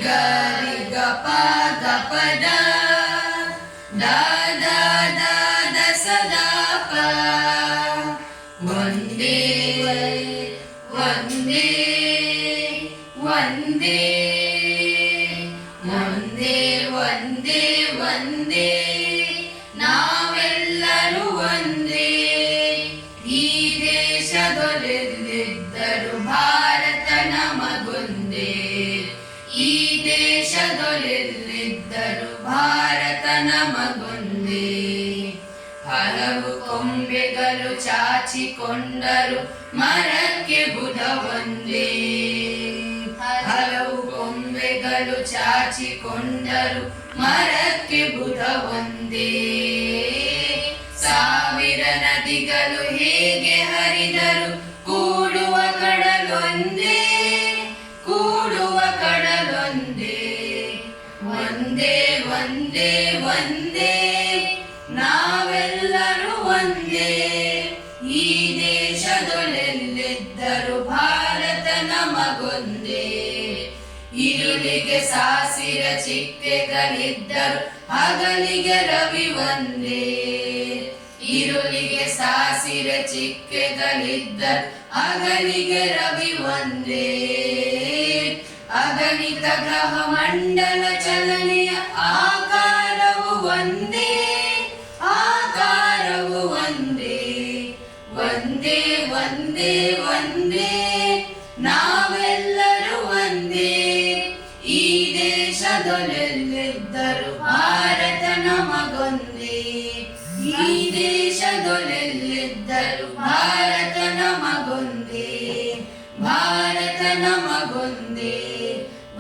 ರಿ ಗ ಪ ಗ ಪ the the the the the ಸ ದ ಪ ವಂದೇ ವಂದೇ ವಂದೇ ವಂದೇ ವಂದೇ ವಂದೇ ನಾವೆಲ್ಲರೂ ಒಂದೇ. ಈ ದೇಶದೊಳೆದಿದ್ದರು ಭಾರತ ನಮಗೊಂದೇ. ಈ ದೇಶದೊಳೆದಿದ್ದರು ಭಾರತ ನಮಗೊಂದೇ. ಹಲವು ಕೊಂಬೆಗಳು ಚಾಚಿಕೊಂಡರು ಮರಕ್ಕೆ ಬುಧ ಒಂದೇ. ಹಲವು ಕೊಂಬೆಗಳು ಚಾಚಿಕೊಂಡರು ಮರಕ್ಕೆ ಬುಧ ಒಂದೇ. ಸಾವಿರ ನದಿಗಳು ಹೇಗೆ ಹರಿದರು ಕೂಡುವ ಕಡಲೊಂದೇ. ಕೂಡುವ ಕಡಲೊಂದೇ. ಒಂದೇ ಒಂದೇ ಒಂದೇ ನಾವೆಲ್ಲರೂ ಒಂದೇ. ಈ ದೇಶದೊಳೆಲ್ಲಿದ್ದರು ಭಾರತ ನಮಗೊಂದೇ. ഇരുളിಗೆ ಸಾಸಿರ ಚಿಟ್ಟೆಗಳಿದ್ದರು ಹಗಲಿಗೆ ರವಿ ಒಂದೇ. ഇരുಳಿಗೆ ಸಾಸಿರ ಚಿಟ್ಟೆಗಳಿದ್ದರು ಹಗಲಿಗೆ ರವಿ ಒಂದೇ. ಅಗಣಿತ ಗ್ರಹ ಮಂಡಲ ಚಲನೆಯ ಆಕಾರವು ಒಂದೇ. ಆಕಾರವು ಒಂದೇ. ಒಂದೇ ಒಂದೇ ಒಂದೇ ನಾವೆಲ್ಲರೂ ಒಂದೇ. ಈ ದೇಶದೊಳೆಲ್ಲ